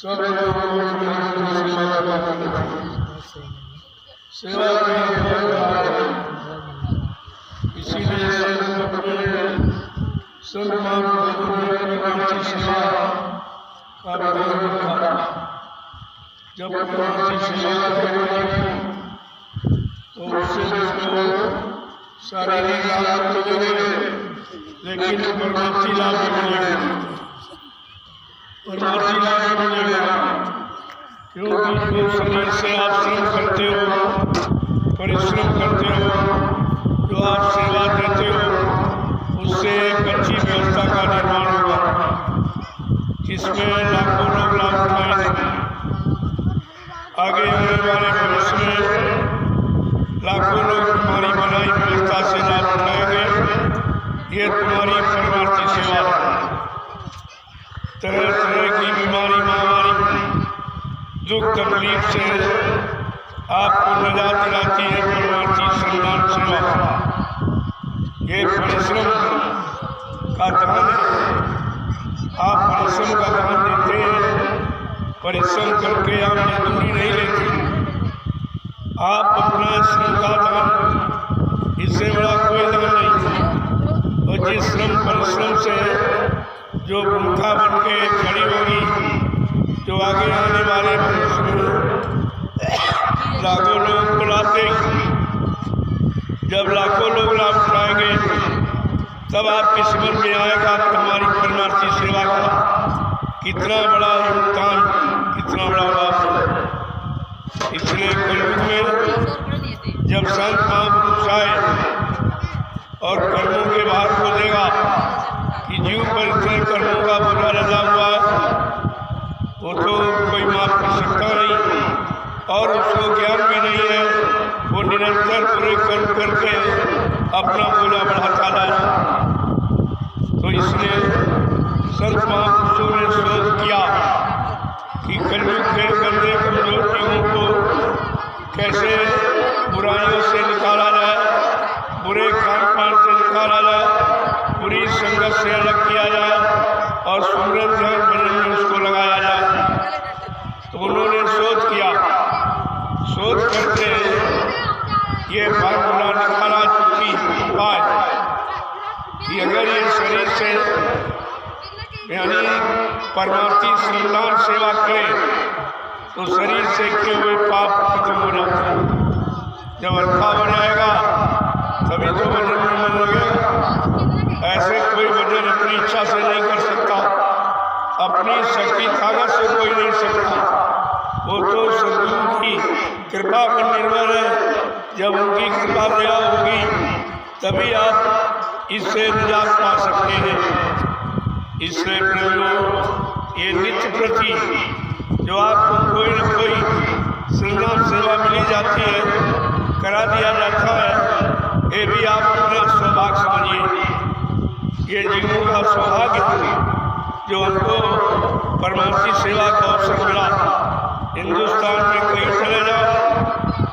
सब लोगों को सेवा इसीलिए संत महापुरुषों ने सेवा का विधान रखा। जब सेवा करेंगे तो उससे उसको शारीरिक लाभ मिलेंगे, लेकिन परमार्थी लाभ मिलेगा। परमार्थी लाभ मिलेगा क्योंकि जो शरीर से आप श्रम करते हो, परिश्रम करते हो, जो आप सेवा देते हो, उससे एक अच्छी व्यवस्था का निर्माण होगा जिसमें लाखों लोग लाभ उठाएंगे। आगे आने वाले भविष्य में लाखों लोग तुम्हारी बनाई व्यवस्था से लाभ उठाएंगे। ये तुम्हारी परमार्थी सेवा है। तरह तरह की बीमारी, महामारी, दुख तकलीफ से आपको नजात दिलाती है परमार्थी श्रमदान सेवा। ये परिश्रम का दान है। आप परिश्रम का दान देते हैं, परिश्रम करके आप मजदूरी नहीं लेते। आप अपना श्रम का दान, इससे बड़ा कोई दान नहीं। और जिस श्रम परिश्रम से जो भूखा बन के खड़ी होगी, जो आगे आने वाले भविष्य में लाखों लोग बुलाते, जब लाखों लोग लाभ उठाएंगे तब आपकी समझ में आएगा कि हमारी परमार्थी सेवा का कितना बड़ा योगदान, कितना बड़ा लाभ है। इसलिए कलयुग में जब संत महापुरुष आए और कर्मों के भार को देगा कि जीव पर इतने कर्मों का बोझा लगा हुआ है, वो तो कोई माफ कर सकता नहीं और उसको ज्ञान भी नहीं है। वो निरंतर पूरे कर्म करके अपना बोझा बढ़ाता रहा। तो इसलिए संत महापुरुषों ने शोध किया कि कलयुग के गंदे कमजोर जीवों को कैसे बुराइयों से निकाला जाए, बुरे खान पान से निकाला जाए, बुरी संगत से अलग किया जाए और सुमरन ध्यान भजन में उसको लगाया जाए। तो उन्होंने शोध किया। शोध करके ये फार्मूला निकाला चुकी उपाय कि अगर ये शरीर से यानी परमार्थी श्रमदान सेवा करे तो शरीर से किए हुए पाप खत्म हो जाते हैं। जब अच्छा हो जाएगा तभी तो भजन में मन लगेगा। ऐसे कोई भजन अपनी इच्छा से नहीं कर सकता, अपनी शक्ति ताकत से कोई नहीं सकता। वो तो सद्गुरु की कृपा पर निर्भर है। जब उनकी कृपा दया होगी तभी आप इससे निजात पा सकते हैं। इसलिए प्रेमियों, ये नित्य प्रति जो आपको कोई न कोई श्रमदान सेवा मिली जाती है, करा दिया जाता है, ये भी आप अपना सौभाग्य समझिए। ये जीवों का सौभाग्य है जो उनको परमार्थी सेवा का अवसर मिला। हिंदुस्तान में कहीं चले जाओ,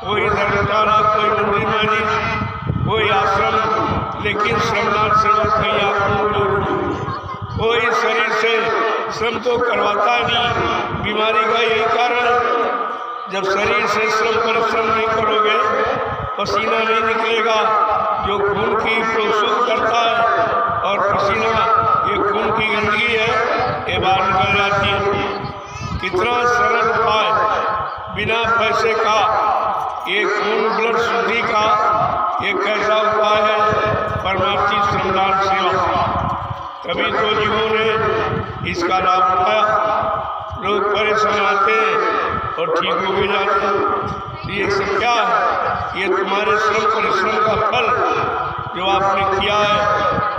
कोई धर्मशाला, कोई मंदिर मानी, कोई आश्रम, लेकिन श्रमदान सेवा कहीं आपको कोई शरीर से श्रम तो करवाता नहीं। बीमारी का यही कारण है। जब शरीर से श्रम परिश्रम नहीं करोगे, पसीना नहीं निकलेगा जो खून की प्रशुद्ध करता है, और पसीना ये खून की गंदगी है, ये बाहर निकल जाती है। कितना सरल उपाय, बिना पैसे का, ये खून ब्लड शुद्धि का ये कैसा उपाय है, परमार्थी श्रमदान सेवा। कभी तो जीवों ने इसका लाभ उठाया। लोग परेशान आते हैं और ठीक हो भी जाते हैं। ये सब क्या है? ये तुम्हारे श्रम परिश्रम का फल जो आपने किया है,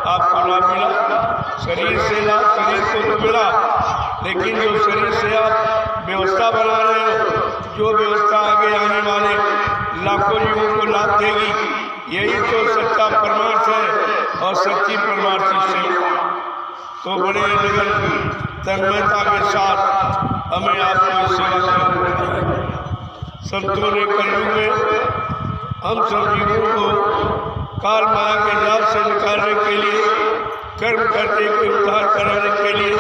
आपको लाभ मिला। शरीर से लाभ शरीर को तो मिला, लेकिन जो शरीर से आप व्यवस्था बना रहे हो, जो व्यवस्था आगे आने वाले लाखों जीवों को लाभ देगी, यही तो सच्चा परमार्थ है और सच्ची परमार्थी सेवा। तो बड़े लगन तन्मयता के साथ हमें आपकी सेवा करनी चाहिए। संतों ने कलयुग में हम सब जीवों को काल माया के जाल से निकालने के लिए, कर्म करने के उद्धार कराने के लिए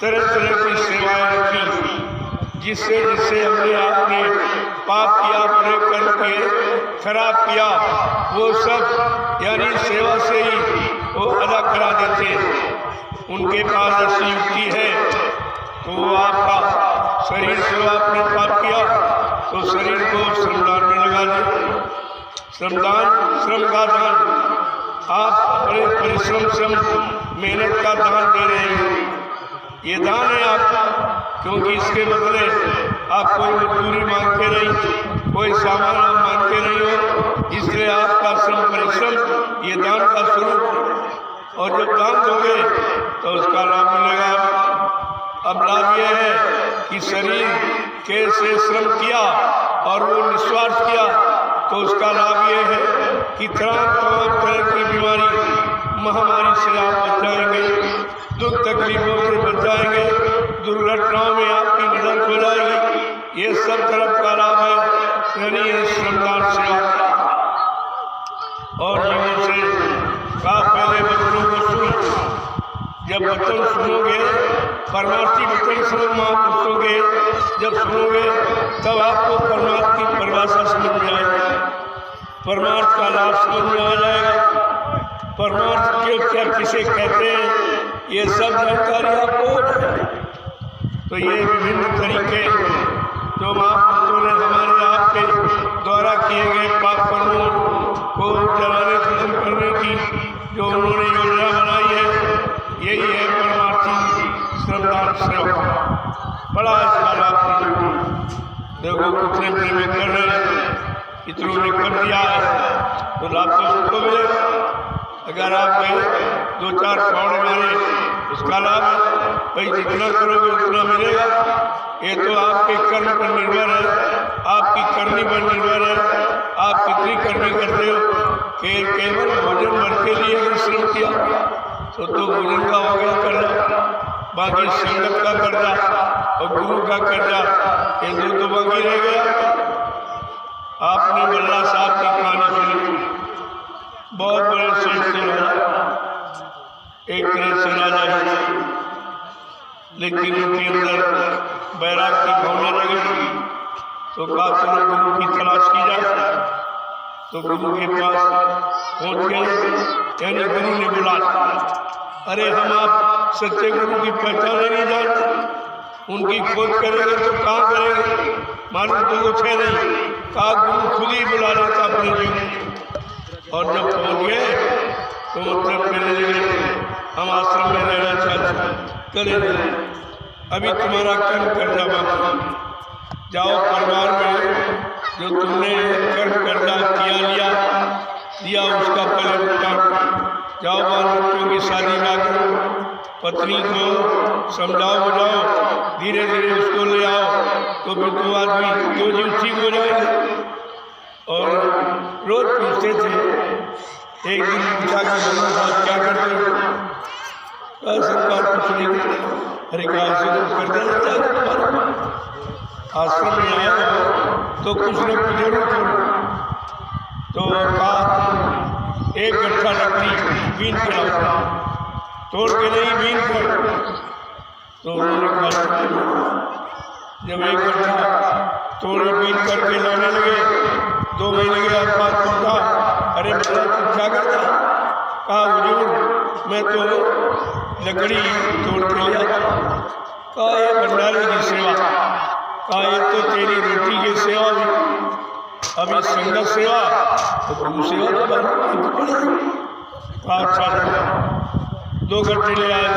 तरह तरह की सेवाएं रखी। जिससे जिससे हमने आपने पाप किया, प्रयोग करके खराब किया, वो सब यानी सेवा से ही वो अदा करा देते। उनके पास ऐसी युक्ति है तो वो आपका शरीर से आपने पाप किया तो शरीर को श्रमदान में लगा दे। श्रमदान, श्रम का दान, आप अपने परिश्रम से मेहनत का दान दे रहे हैं। ये दान है आपका, क्योंकि इसके बदले आप कोई मजदूरी मांगते नहीं, कोई सामान आप मांगते नहीं हो, इसलिए आपका श्रम परिश्रम ये दान का स्वरूप है। और जब दान दोगे तो उसका लाभ मिलेगा। अब लाभ यह है कि शरीर के से श्रम किया और वो निस्वार्थ किया तो उसका लाभ ये है कि तमाम तरह की बीमारी महामारी से आप बच जाएंगे, दुख तकलीफों से बच जाएंगे, दुर्घटनाओं में आपकी मदद हो जाएगी। ये सब तरफ का लाभ है यानी श्रमदान सेवा का। और लोगों से कहा पहले बच्चों को सुनो, जब वचन सुनोगे, परमार्थी वचन सुनो, महापुरुषों जब सुनोगे तब आपको परमार्थ की परिभाषा समझ में आएगी, परमार्थ का लाभ समझ में आ जाएगा। परमार्थ क्यों क्या किसे कहते हैं ये सब जानकारी आपको। तो ये विभिन्न तरीके जो महापुरुषों ने हमारे आपके द्वारा किए गए पाप कर्मों को जलाने खत्म करने की जो उन्होंने योजना बनाई है, यही है परमार्थी श्रमदान सेवा। बड़ा इसका लाभ देखो कितने प्रेमी कर रहे हैं, इतनों ने कर दिया है तो लाभ तो सबको मिलेगा। अगर आप कहीं 2-4 पौड़े मारे उसका लाभ भाई जितना करोगे उतना मिलेगा। ये तो आपके कर्म पर निर्भर है, आपकी करनी पर निर्भर है, आप कितनी करनी करते हो। केवल भोजन भर के लिए अगर श्रम किया तो भोजन का हो गया कर्जा, बाकी संगत का कर्जा और गुरु का कर्जा, ये दो तो बाकी रह गया। आपने बल्ला साहब की कहानी सुनी, बहुत बड़े सेठ से एक तरह से राजा ही, लेकिन उनके अंदर बैराग की भावना लगी तो कहा चलो गुरु की तलाश की जाए। तो गुरु के पास पहुंच गए, यानी गुरु ने बुला, अरे हम आप सच्चे गुरु की पहचान नहीं जानते, उनकी खोज करेंगे तो कहाँ करेंगे, मालूम तो कुछ है नहीं। कहा गुरु खुद ही बुला लेता अपने जीवन। और जब पहुंच गए तो मतलब कहने लगे हम आश्रम में रहना चाहते, करें अभी तुम्हारा कर्म कर्जा बाकी, जाओ परिवार में जो तुमने कर्म कर्जा लिया उसका पहले भुगतान, जाओ बाल बच्चों की शादी ना करो, पत्नी को समझाओ बुझाओ, धीरे धीरे उसको ले आओ तो फिर दो आदमी दो जीव ठीक हो जाएंगे। और रोज पूछते थे, एक दिन पूछा कि क्या करते हो, सरकार कुछ नहीं करते। अरे कहा से तो करते रहता, आश्रम में आया हो तो कुछ न कुछ जरूर करो। तो कहा एक गट्ठा लकड़ी बीन के लाओ, तोड़ के नहीं बीन कर। तो उन्होंने कहा जब एक गट्ठा तोड़े बीन करके लाने लगे, 2 महीने के बाद पूछा, अरे मेरा तू क्या करता? कहा हुजूर मैं तो लकड़ी तोड़ के लिया। कहा ये भंडारे की सेवा, कहा ये तो तेरी रोटी की सेवा भी, अभी संगत सेवा तो गुरु सेवा तो कहा अच्छा 2 घंटे ले आए।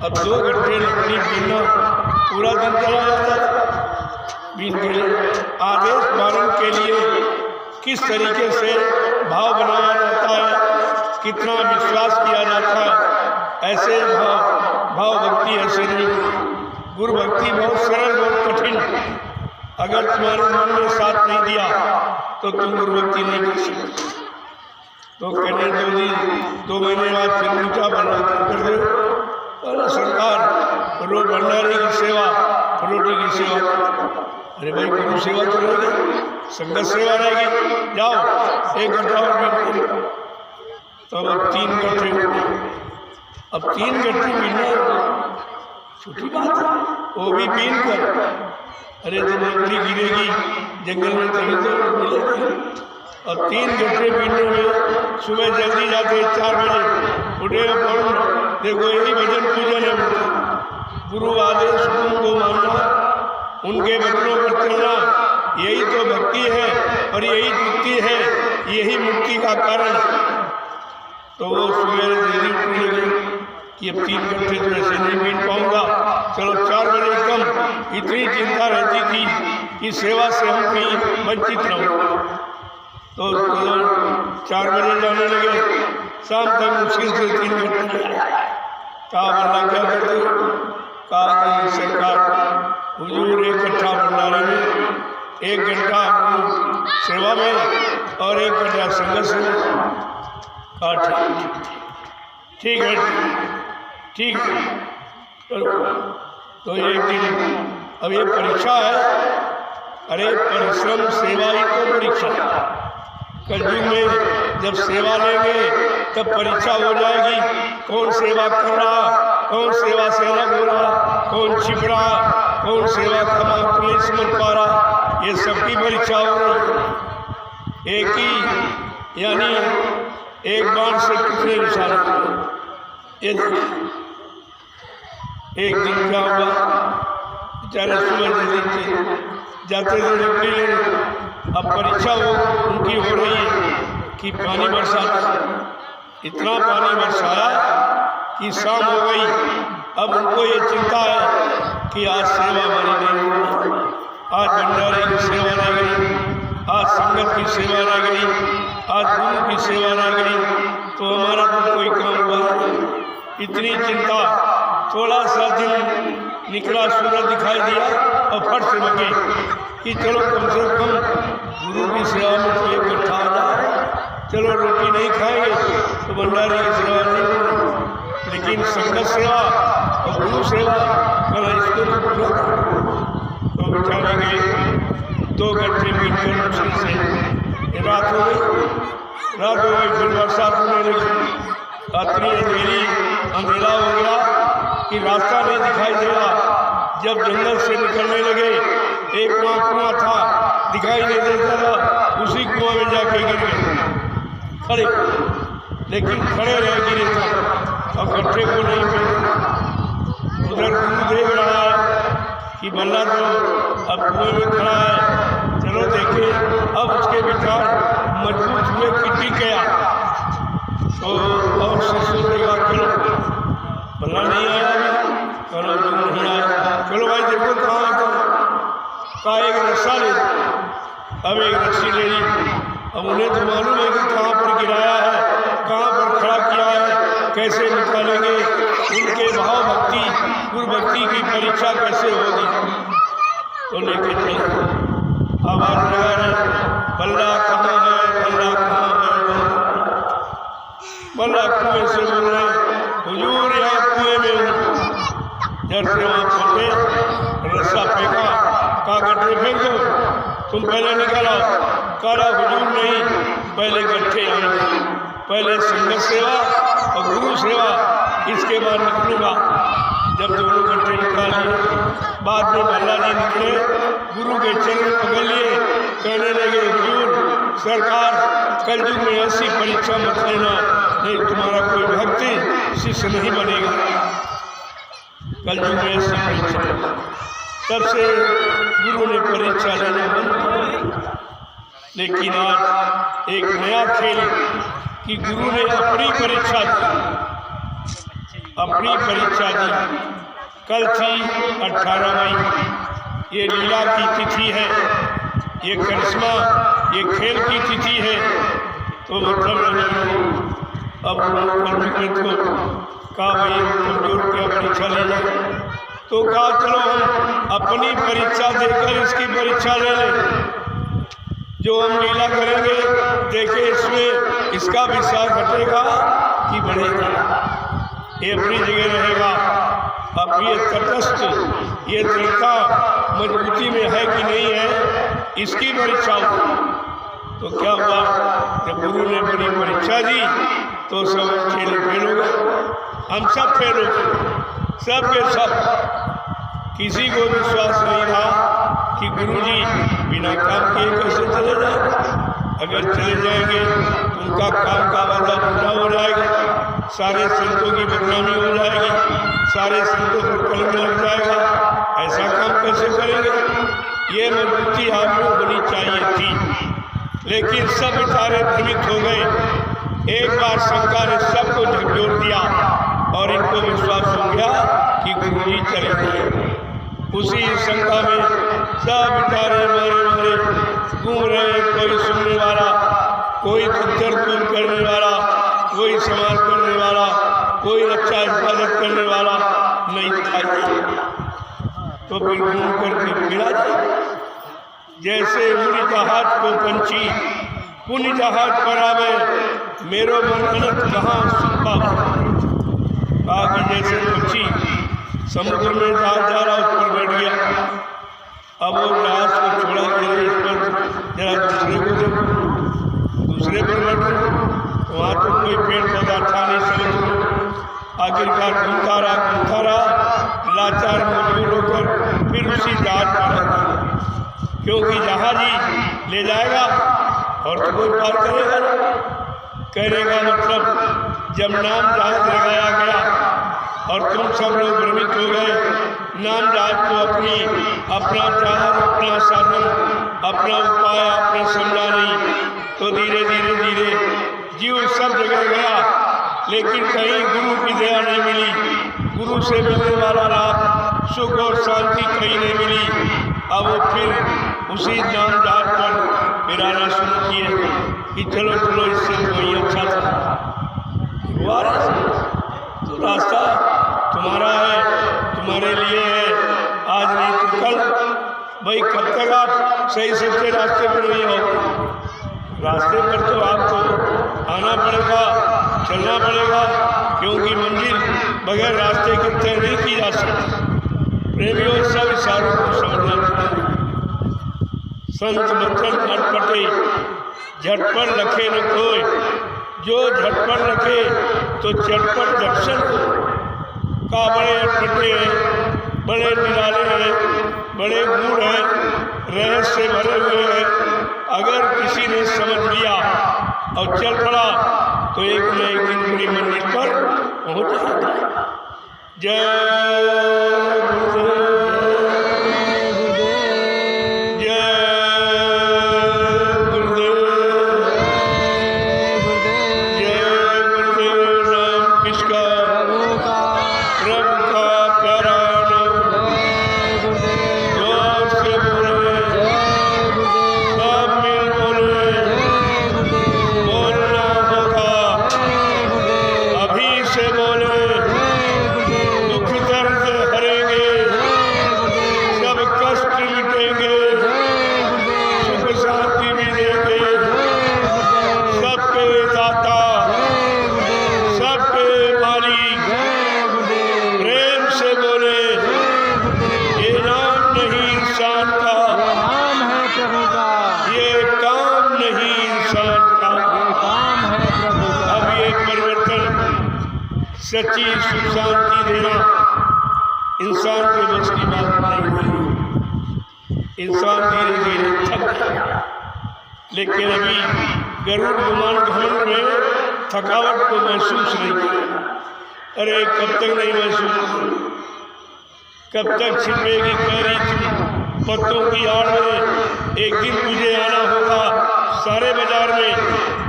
अब 2 घंटे लकड़ी बीनना पूरा दिन चला जाता था। बीन के आदेश पालन के लिए किस तरीके से भाव बनाया जाता है, कितना विश्वास किया जाता है, ऐसे भाव भक्ति ऐसे नहीं। गुरु भक्ति बहुत सरल बहुत कठिन, अगर तुम्हारे मन में साथ नहीं दिया तो तुम गुरु भक्ति नहीं कर सकते। तो कहने दो जी 2 महीने बाद फिर ऊँचा बनना कर दो, और सरकार रोज भंडारे की सेवा रोटी की सेवा। अरे भाई गुरु सेवा तो रहेगी, संगत सेवा रहेगी, जाओ 1 घंटा और। तो अब 3 घंटे, अब 3 घंटे मिलना छोटी बात है। वो भी बीन कर। अरे जब लकड़ी गिरेगी जंगल में तभी तो मिलेगी। और 3 घंटे बीनने में सुबह जल्दी जाते 4 बजे उठे पढ़ो, देखो यही भजन पूजन है। गुरु आदेश को मानना, उनके वचनों पर चलना, यही तो भक्ति है और यही मुक्ति है, यही मुक्ति का कारण है। तो वो सुबह जल्दी उठने लगे कि अब 3 घंटे तो ऐसे नहीं बीन पाऊंगा, चलो 4 बजे कम। इतनी चिंता रहती थी कि सेवा से हम कहीं वंचित न हो। तो 4 बजे जाने लगे, शाम तक मुश्किल से 3 घंटे। कहा बल्ला क्या करते? कहा कि सरकार हुजूर इकट्ठा भंडारे में 1 घंटा सेवा में और 1 घंटा संगत सेवा। कहा ठीक है, ठीक है। तो एक दिन अब ये परीक्षा है। अरे परिश्रम सेवा ही तो परीक्षा। कलयुग में जब सेवा लेंगे तब परीक्षा हो जाएगी, कौन सेवा कर रहा, कौन सेवा से अलग हो रहा, कौन छिप रहा, कौन सेवा का महत्व नहीं समझ पा रहा। ये सबकी परीक्षा हो रही। एक ही यानी एक बाण से कितने निशाने? ये एक दिन क्या हुआ, बेचारे सुबह जल्दी जाते थे नौकरी लेने। अब परीक्षा हो उनकी हो रही है कि पानी बरसा। इतना पानी बरसाया कि शाम हो गई। अब उनको ये चिंता है कि आज सेवा हमारी नहीं हुई, आज भंडारे की सेवा रह गई, आज संगत की सेवा रह गई, आज गुरु की सेवा रह गई, तो हमारा तो कोई काम हुआ। इतनी चिंता। थोड़ा सा दिन निकला, सूरज दिखाई दिया और फट से लगे कि चलो कम से कम गुरु की सेवा में तो इकट्ठा हो जाए। चलो रोटी नहीं खाएंगे तो भंडारे की सेवा नहीं होगी, लेकिन संगत सेवा और गुरु सेवा कल इसको तो पूरा तो बेचारे गए। 2 घंटे बीतकर मुश्किल से रात हो गई। फिर बरसात होने लगी। इतनी अंधेरा हो गया कि रास्ता नहीं दिखाई दे रहा। जब जंगल से निकलने लगे, एक कुआं था, दिखाई नहीं देता था, उसी कुआं में जाके गिर गए खड़े। लेकिन खड़े रह गिरे था और गड्ढे को नहीं मिले। उधर गुरु देख रहा है कि बल्ला तो अब कुएं में खड़ा है, चलो देखे। अब उसके विचार मजबूत हुए कि टिक गया तो और शिष्य देगा, चलो बल्ला नहीं आया अभी, चलो नहीं आया, चलो भाई देखो कहाँ है। कहा एक रस्सा ले। अब एक रस्सी ले ली। अब उन्हें तो मालूम है कि कहाँ पर गिराया है, कहाँ पर खड़ा किया है, कैसे निकालेंगे। उनके भाव भक्ति गुरु भक्ति की परीक्षा कैसे होगी। तो लेके चले आवाज लगा रहे, बल्ला कहाँ है, बल्ला कहाँ है। बल्ला कुएं से बोल रहे, हुजूर यहाँ कुएं में हूँ। जब से वहाँ पहुँचे, रस्सा फेंका, कहा गड्ढे फेंक दो, तुम पहले निकालो। कहा हुजूर नहीं, पहले गड्ढे आएंगे, पहले संगत सेवा और गुरु सेवा, इसके बाद निकलूंगा। जब दोनों गड्ढे निकाल लिए, बाद में बल्ला जी निकले, गुरु के चरण पकड़ लिए, कहने लगे हुजूर सरकार कलयुग में ऐसी परीक्षा मत लेना, नहीं तुम्हारा कोई भक्ति शिष्य नहीं बनेगा। कलयुग में ऐसी परीक्षा। तब से गुरु ने परीक्षा लेना बंद कर दिया। लेकिन आज एक नया खेल कि गुरु ने अपनी परीक्षा दी, अपनी परीक्षा दी। कल थी 18 मई, ये लीला की तिथि है, ये करिश्मा, ये खेल की तिथि है। तो मतलब अब कलयुग में तो कहा भाई कमजोर क्या परीक्षा ले जाए। तो कहा चलो हम अपनी परीक्षा देकर इसकी परीक्षा ले लें। जो हम लीला करेंगे देखे इसमें इसका विश्वास घटेगा कि बढ़ेगा, ये अपनी जगह रहेगा। अब ये तटस्थ, ये दृढ़ता मजबूती में है कि नहीं है, इसकी परीक्षा हो। तो क्या हुआ, जब गुरु ने बड़ी परीक्षा दी तो सब फेल हो गए। हम सब फेल हो गए, सब के सब। किसी को विश्वास नहीं था कि गुरुजी बिना काम किए कैसे चले जाएंगे। अगर चले जाएंगे तो उनका काम का वादा पूरा हो जाएगा, सारे संतों की बदनामी हो जाएगी, सारे संतों को कलम लग जाएगा। ऐसा काम कैसे करेंगे। ये मजबूती आप लोग होनी चाहिए थी, लेकिन सब बेचारे भ्रमित हो गए। एक बार शंका ने सबको झकझोर दिया और इनको विश्वास हो गया कि गुरुजी चले गए। उसी शंका में सब बेचारे मारे मारे घूम रहे, कोई सुनने वाला, कोई उत्तर दूर करने वाला, कोई समाज करने वाला, कोई रक्षा हिफाजत करने वाला नहीं था। तो फिर घूम करके गिरा जाए जैसे उड़ी जहाज को पंछी पुण्य जहाज पर आवे, मेरो मन अनंत कहाँ सुनता बाकी जैसे पंछी समुद्र में जहाज जा रहा उस पर बैठ गया। अब वो जहाज को छोड़ा गया, इस पर जरा दूसरे को देखो, दूसरे पर बैठो। वहाँ तो कोई पेड़ पौधा था नहीं समुद्र। आखिरकार घूमता रहा लाचार मजबूर होकर फिर उसी जहाज पर, क्योंकि जहाज ही ले जाएगा और तो कोई पार करेगा नहीं। कहने का मतलब जब नाम जहाज लगाया गया और तुम सब लोग भ्रमित हो गए, नाम जहाज को अपना जहाज, अपना साधन, अपना उपाय आपने समझा नहीं, तो धीरे धीरे धीरे जीव सब जगह गया, लेकिन कहीं गुरु की दया नहीं मिली। गुरु से मिलने वाला लाभ, सुख और शांति कहीं नहीं मिली। अब वो फिर उसी नाम जहाज पर फिर आना शुरू किए कि चलो चलो इससे तो वही अच्छा था। तो रास्ता तुम्हारा है, तुम्हारे लिए है, आज नहीं तो कल। भाई कब तक आप सही सच्चे रास्ते पर नहीं हो। रास्ते पर तो आपको आना पड़ेगा, चलना पड़ेगा, क्योंकि मंजिल बगैर रास्ते के तय नहीं की जा सकती। प्रेमियों सब इशारों को समझना चाहिए। संत बचन अटपटे झटपट लखे न कोई, जो झटपट लखे तो झटपट दर्शन हो। का बड़े अटपटे हैं, बड़े निराले हैं, बड़े गूढ़ हैं, रहस्य भरे हुए हैं। अगर किसी ने समझ लिया और चल पड़ा तो एक न एक दिन पूरी मंजिल पर पहुँच जाएगा। जय सच्ची सुख शांति देना इंसान के बस की बात नहीं है। इंसान धीरे धीरे थक गया, लेकिन अभी गरुड़ विमान घमंड में थकावट को महसूस नहीं किया। अरे कब तक नहीं महसूस, कब तक छिपेगी करी तुम पत्तों की आड़ में। एक दिन तुझे आना होगा सारे बाजार में।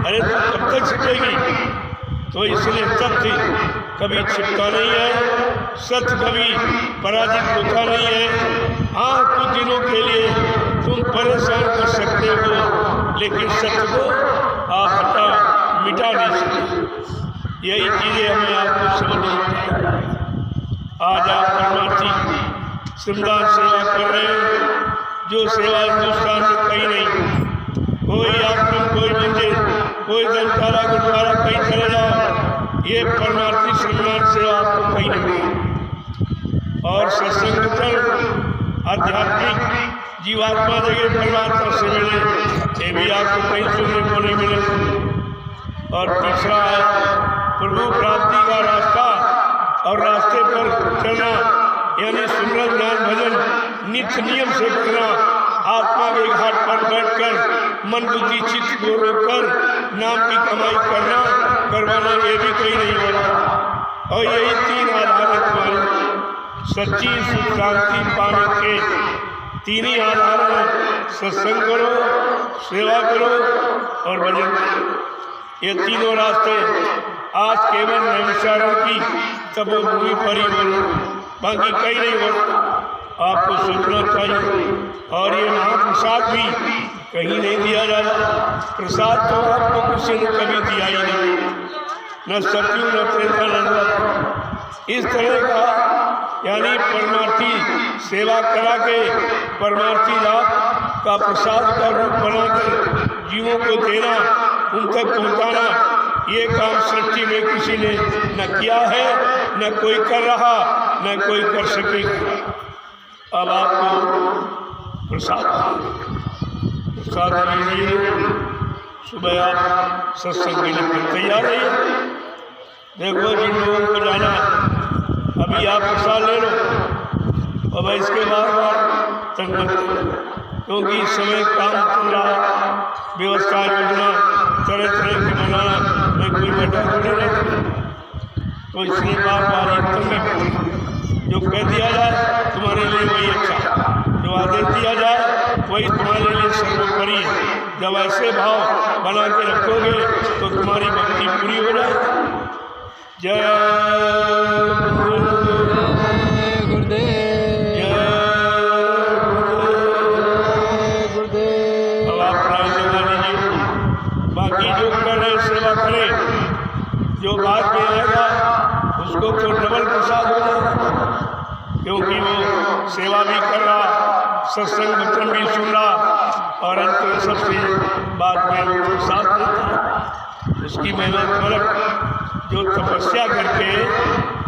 अरे तू कब तक छिपेगी। तो इसलिए सत्य कभी छिपता नहीं है, सत्य कभी पराजित होता नहीं है। हाँ, कुछ दिनों के लिए तुम परेशान कर सकते हो, लेकिन सत्य को आप मिटा नहीं सकते। यही चीज़ें हमें आपको समझनी चाहिए। आज आप परमार्थी श्रमदान सेवा कर रहे हैं, जो सेवा हिंदुस्तान में कहीं नहीं। कोई आश्रम, कोई मंदिर, कोई धर्मशाला, गुरुद्वारा कहीं चले जाओ, ये परमार्थी श्रमदान सेवा आपको कहीं नहीं मिलेगी। और सत्संग आध्यात्मिक जीवात्मा जगह परमात्मा से मिले, ये भी आपको कहीं सुनने को नहीं मिलेगा। और तीसरा है प्रभु प्राप्ति का रास्ता, और रास्ते पर चलना यानी सुमरन ध्यान भजन नित्य नियम से करना, आत्मा के घाट पर बैठकर मन बुद्धि चित्त को रोककर नाम की कमाई करवाना, ये भी कहीं नहीं हो रहा। और यही 3 आधार है तुम्हारे सच्ची सुख शांति पाने के। 3 ही आधार हैं, सत्संग करो, सेवा करो और भजन करो। ये तीनों रास्ते आज केवल नैमिषारण की तपोभूमि पर ही बोलो, बाकी कहीं नहीं बोलो। आपको सोचना चाहिए। और ये महाप्रसाद भी कहीं नहीं दिया जा रहा। प्रसाद तो आपको किसी ने कभी दिया ही नहीं, न सत्यु न त्रेता न द्वापर। इस तरह का यानी परमार्थी सेवा करा के परमार्थी लाभ का प्रसाद का रूप बनाकर जीवों को देना, उन तक पहुँचाना, ये काम सृष्टि में किसी ने न किया है, न कोई कर रहा, न कोई कर सकेगा। अब आपको प्रसाद लीजिए। सुबह आप सत्संग के लिए तैयार रहिए। देखो जिन लोगों को जाना, अभी आप प्रसाद ले लो, अब इसके बार तंग मत करो, क्योंकि इस समय काम चल रहा, व्यवस्था योजना तरह तरह की बनाना में कोई बैठा थोड़ी रहती, तो इसलिए बार ये तंगी जो कह दिया जाए तुम्हारे लिए वही अच्छा, जो आदेश दिया जाए वही तुम्हारे लिए सर्वोपरि है। जब ऐसे भाव बना के रखोगे तो तुम्हारी भक्ति पूरी हो जाए। जय गुरुदेव, जय गुरुदेव। अब आप प्राण लगा लीजिए। बाकी जो कर रहे सेवा करें, जो बाद में आएगा उसको तो डबल प्रसाद हो जाएगा, क्योंकि वो सेवा भी कर रहा, सत्संग वचन भी सुन रहा और अंत में सबसे बाद में वो प्रसाद देता है। उसकी मेहनत फर्क जो तपस्या करके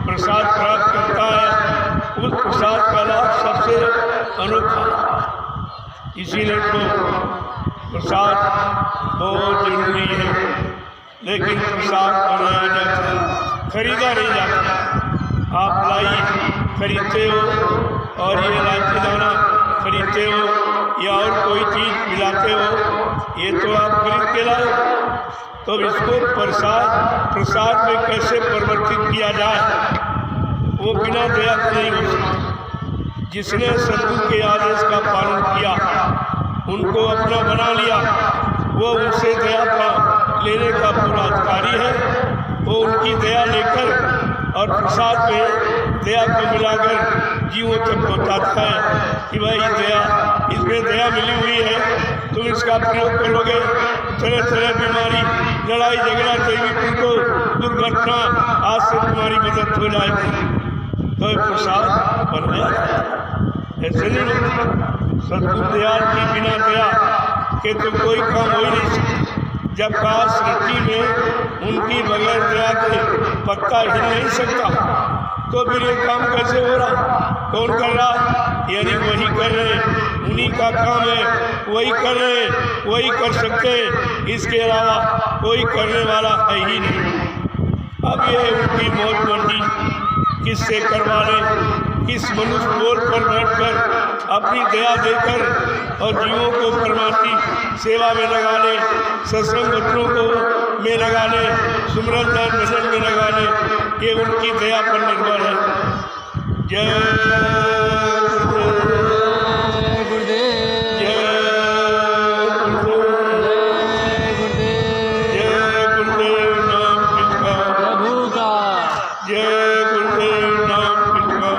प्रसाद प्राप्त करता है, उस प्रसाद का लाभ सबसे अनोखा। इसीलिए तो प्रसाद बहुत जरूरी है, लेकिन प्रसाद बनाया जाता है, खरीदा नहीं जाता। आप लाई खरीदते हो और ये इलायची दाना खरीदते हो या और कोई चीज़ मिलाते हो, ये तो आप खरीद के लाए। तो इसको प्रसाद में कैसे परिवर्तित किया जाए, वो बिना दया के नहीं हो सकता। जिसने सद्गुरु के आदेश का पालन किया, उनको अपना बना लिया, वो उनसे दया का लेने का पूरा अधिकारी है। वो उनकी दया लेकर और प्रसाद में दया को मिलाकर जीवों तक पहुँचाता है कि भाई दया, इसमें दया मिली हुई है, तुम इसका प्रयोग करोगे, तरह तरह बीमारी, लड़ाई झगड़ा, दैवी को दुर्घटना आज से तुम्हारी मदद हो जाएगी। तो प्रसाद बन गया। ऐसे नहीं होता। सद्गुरु दयाल की बिना दया के तो कोई काम हो ही नहीं सकता। जब काश सृष्टि में उनकी बगैर दया के पत्ता हिल नहीं सकता, तो फिर ये काम कैसे हो रहा? कौन कर रहा? यानी वही कर रहे, उन्हीं का काम है, वही कर रहे, वही कर सकते, इसके अलावा कोई करने वाला है ही नहीं। अब ये उनकी मौज मर्जी किससे करवा लें, किस मनुष्य बोल पर बैठकर अपनी दया देकर और जीवों को परमार्थी सेवा में लगा ले, सत्संग वचनों को में लगा ले, सुमरन ध्यान भजन में लगा ले, ये उनकी दया पर निर्भर है। जय गुरुदेव, जय गुरुदेव, जय गुरुदेव नाम किसका प्रभु का, जय गुरुदेव नाम किसका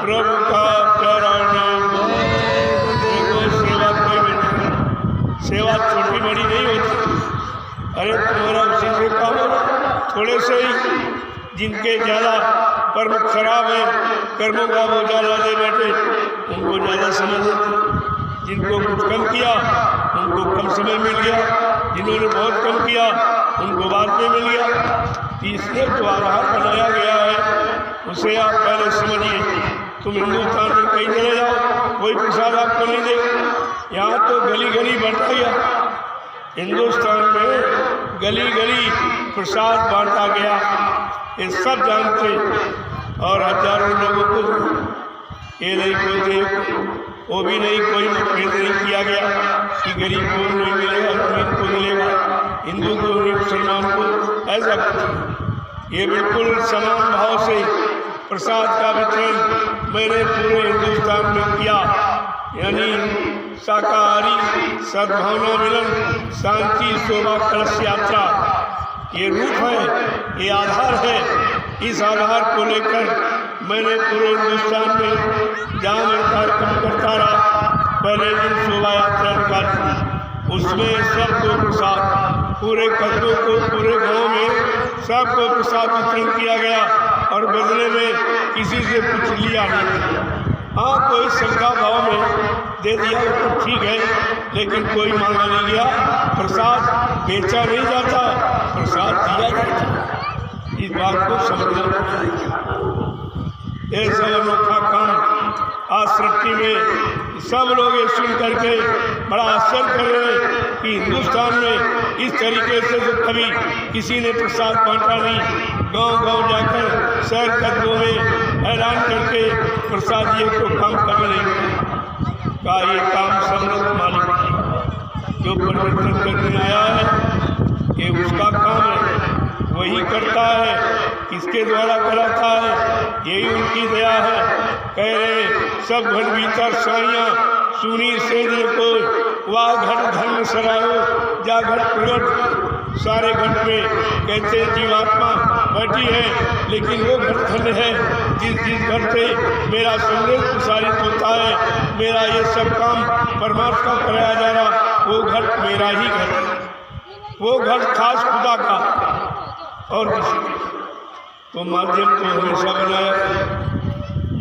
प्रभु का प्यारा नाम। देखो सेवा कोई भी, सेवा छोटी बड़ी नहीं होती। अरे तुम्हारा उसी से काम होगा, थोड़े से ही। जिनके ज़्यादा कर्म खराब है, कर्मों का वो ज़्यादा दे बैठे, उनको ज़्यादा समझ देते। जिनको कुछ कम किया उनको कम समय मिल गया, जिन्होंने बहुत कम किया उनको बाद में मिल गया। इसलिए जो आधार बनाया गया है उसे आप पहले समझिए। तुम हिंदुस्तान में कहीं चले जाओ, कोई प्रसाद आपको नहीं देगा। यहाँ तो गली गली बांटा गया, हिंदुस्तान में गली गली प्रसाद बांटा गया। ये सब जानते, और हजारों लोगों को ये नहीं कोई वो भी नहीं, कोई मुठभेद नहीं किया गया कि गरीब को नहीं मिलेगा, अमीर को मिलेगा, हिंदू को नहीं, मुसलमान को, ऐसा कुछ। ये बिल्कुल समान भाव से प्रसाद का वितरण मैंने पूरे हिंदुस्तान में किया। यानी शाकाहारी सद्भावना मिलन शांति शोभा कलश यात्रा ये रूप है, ये आधार है। इस आधार को लेकर मैंने पूरे हिंदुस्तान में जहाँ मैं कार्यक्रम करता रहा, पहले दिन शोभा यात्रा निकाली, उसमें सबको प्रसाद, पूरे कस्बों को, पूरे गांव में सबको प्रसाद वितरण किया गया और बदले में किसी से कुछ लिया नहीं। हाँ, कोई श्रद्धा भाव में दे दिया तो ठीक है, लेकिन कोई मांगा नहीं गया। प्रसाद बेचा नहीं जाता, प्रसाद दिया जाता। इस बात को समझना ऐसा अनोखा काम आज सृष्टि में सब लोग ये सुन करके बड़ा आश्चर्य कर रहे हैं कि हिंदुस्तान में इस तरीके से जो कभी किसी ने प्रसाद बांटा नहीं। गांव-गांव जाकर शहर कस्बों में ऐलान करके प्रसाद ये तो काम कभी नहीं का, ये काम समृद्ध मालिक जो परिवर्तन करने आया है ये उसका काम है, वही करता है, किसके द्वारा कराता है, यही उनकी दया है। कह रहे सब घर भीतर साइयाँ सुनी से को वाह घट धर्म सरायो जा घट प्रगट। सारे घट में कहते जीवात्मा बैठी है, लेकिन वो घट धन्य है जिस घर से मेरा संदेश प्रसारित होता है, मेरा ये सब काम परमार्थ का कराया जा रहा, वो घट मेरा ही घर है, वो घट खास खुदा का और किसी तो माध्यम तो हमेशा बनाया।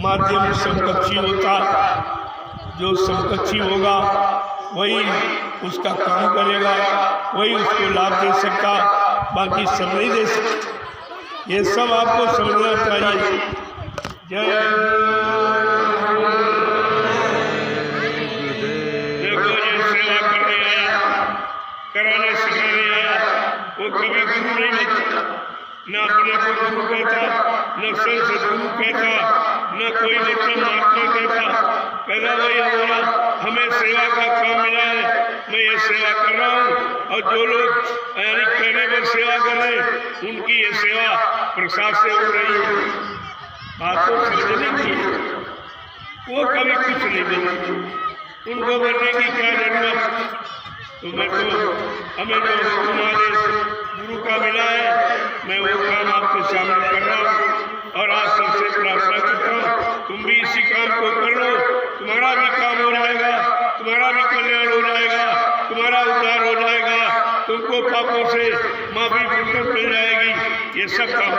माध्यम समकक्षी होता, जो समकक्षी होगा वही उसका काम करेगा, वही उसको लाभ दे सकता, बाकी सब नहीं दे सकते। ये सब आपको समझना चाहिए। जय देखो, ये सेवा करने आया, कराने सिखाने आया, वो कभी गुरु नहीं बनता, न अपने को गुरु कहता, न संत गुरु कहता, न कोई नित्य महात्मा कहता। कहता भाई हमारा हमें सेवा का काम मिला है, मैं ये सेवा कर रहा हूँ, और जो लोग यानी कहने पर सेवा कर रहे हैं उनकी ये सेवा प्रसाद से हो रही है। बात तो समझने की है, वो कभी कुछ नहीं बनते, उनको बनने की क्या जरूरत। तो मैं तो हमें जो हमारे गुरु का मिला है, मैं वो काम आपके सामने कर रहा हूँ और आज सबसे प्रार्थना करता हूँ तुम भी इसी काम को कर लो, तुम्हारा भी काम हो जाएगा, तुम्हारा भी कल्याण हो जाएगा, तुम्हारा उद्धार हो जाएगा, तुमको पापों से माफी फुर्सत मिल जाएगी। ये सब काम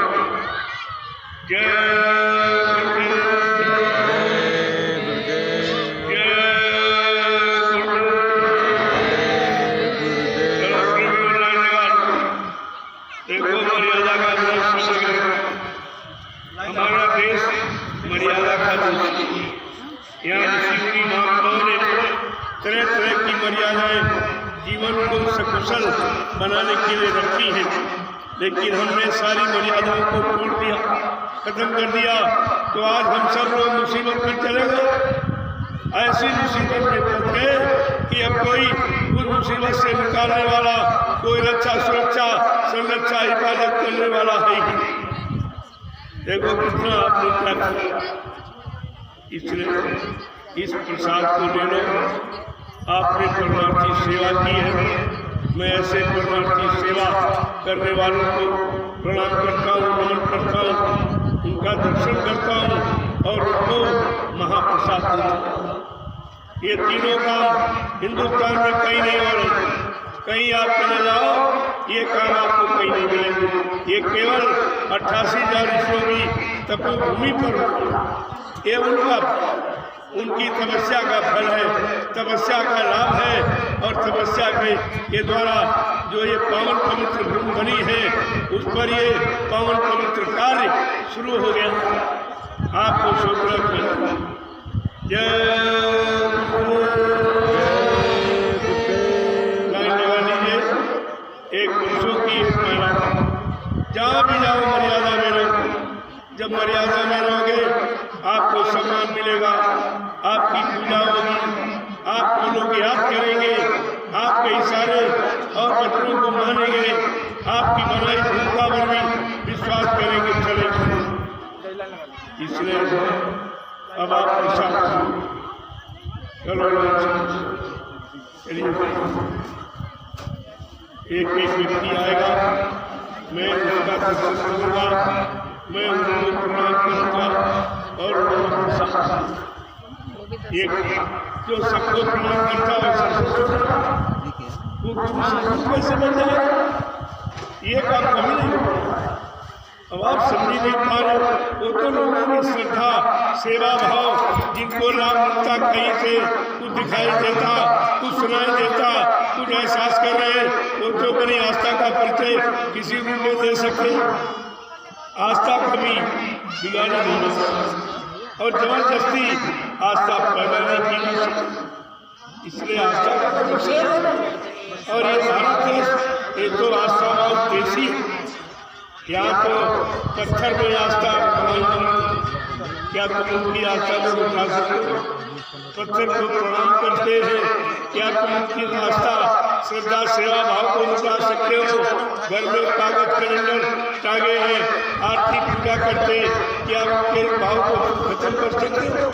हमारा देश मर्यादा का देश, यहाँ ऋषि महात्माओं ने तरह तरह की मर्यादाएं जीवन को सकुशल बनाने के लिए रखी हैं, लेकिन हमने सारी मर्यादाओं को तोड़ दिया, खत्म कर दिया। तो आज हम सब लोग मुसीबत में चले गए, ऐसी मुसीबत में फंस गए कि अब कोई उस मुसीबत से निकालने वाला, कोई रक्षा सुरक्षा संरक्षा हिफाजत करने वाला है ही। देखो कितना आपने क्या किया, इसलिए इस प्रसाद को ले लो। आपने परमार्थी सेवा की है, मैं ऐसे परमार्थी सेवा करने वालों को प्रणाम करता हूँ, नमन करता हूँ, उनका दर्शन करता हूँ और उनको महाप्रसाद देता हूँ। ये तीनों काम हिंदुस्तान में कहीं नहीं हो रहे, कहीं आप चले जाओ ये काम आपको कहीं नहीं मिलेंगे। ये केवल 88,000 ऋषियों की तपोभूमि पर हो, ये उनकी तपस्या का फल है, तपस्या का लाभ है, और तपस्या के द्वारा जो ये पावन पवित्र भूमि बनी है उस पर ये पावन पवित्र कार्य शुरू हो गया। आपको शुक्र एक पुरुषों की एक महिला, जहाँ भी जाओ मर्यादा में रहो। जब मर्यादा में रहो दर्शन मिलेगा, आपकी पूजा होगी, आपको लोग याद करेंगे, आपके इशारे और वचनों को मानेंगे, आपकी बनाई भूमिका पर भी विश्वास करेंगे, चलेंगे। इसलिए अब आप विश्वास चलो चलिए। एक व्यक्ति आएगा, मैं उसका दर्शन करूँगा, मैं उनको प्रणाम करूँगा और एक जो सबको प्रणाम करता है वो कैसे बन जाए, ये काम कभी नहीं होगा। अब आप समझ नहीं पा रहे, वो तो लोगों की श्रद्धा सेवा भाव, जिनको राम मिलता कहीं से कुछ दिखाई देता, कुछ सुनाई देता, कुछ एहसास कर रहे, वो तो अपनी आस्था का परिचय किसी को नहीं दे सकते। आस्था कभी बिगाड़ी नहीं हो सकती और जबरदस्ती आस्था पैदा नहीं की जा सकती। इसलिए आस्था का विषय और ये भारत देश एक तो आस्था बहुत देशी है। यहाँ तो पत्थर में आस्था क्या तुम उनकी आस्था को उठा सकते हो? पत्थर को प्रणाम करते हैं, क्या तुम उनकी आस्था श्रद्धा सेवा भाव को उठा सकते हो? घर में कागज कैलेंडर टांगे हैं, आरती पूजा करते, क्या उनके भाव को खत्म कर सकते हो?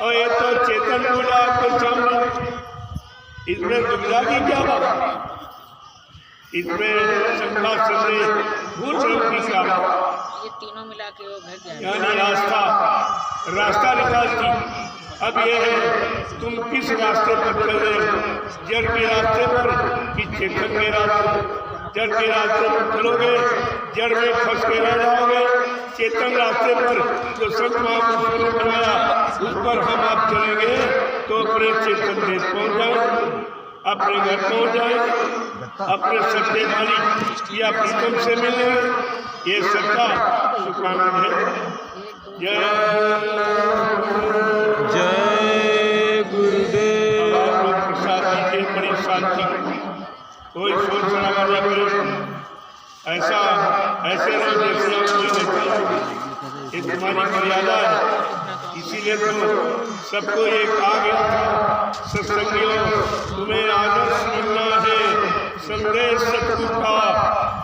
और ये तो चेतन पूजा आपके सामने, इसमें दुविधा की क्या बात, इसमें शंका संदेह भूल की क्या, ये तीनों मिला के वो घर यानी रास्ता निकालती। अब ये है तुम किस रास्ते पर चल रहे हो, जड़ के रास्ते पर कि चेतन के रास्ते पर? जड़ के रास्ते पर चलोगे, जड़ में फंस के रह जाओगे। चेतन रास्ते पर जो संत महापुरुषों ने बनाया उस पर हम आप चलेंगे तो अपने चेतन देश पहुँच जाएंगे, अपने घर पहुँच जाएंगे, अपने सत्य मालिक या प्रीतम से मिलने। ये सत्ता सुखानंद है। जय जय गुरुदेव। आप लोग प्रसाद दीजिए, बड़ी शांति, कोई शोर शराबा न करे, ऐसा ऐसे लोग ये तुम्हारी मर्यादा है। इसीलिए तो सबको ये कहा गया था, सत्संगियों तुम्हें आदर्श मिलना है, संदेश सतगुरु का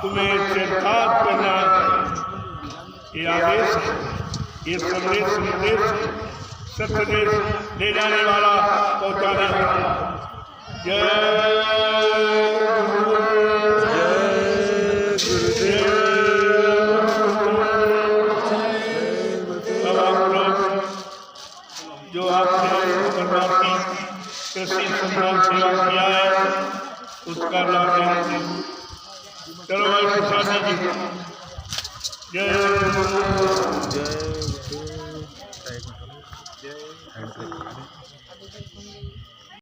तुम्हें चरितार्थ करना है। ये आदेश है, ये संदेश सत्य ले जाने वाला, पहुँचाने वाला। जो आपने कृषि संग्राम सेवा किया है उसका लाभ लेना। चलो भाई प्रसाद जी, जय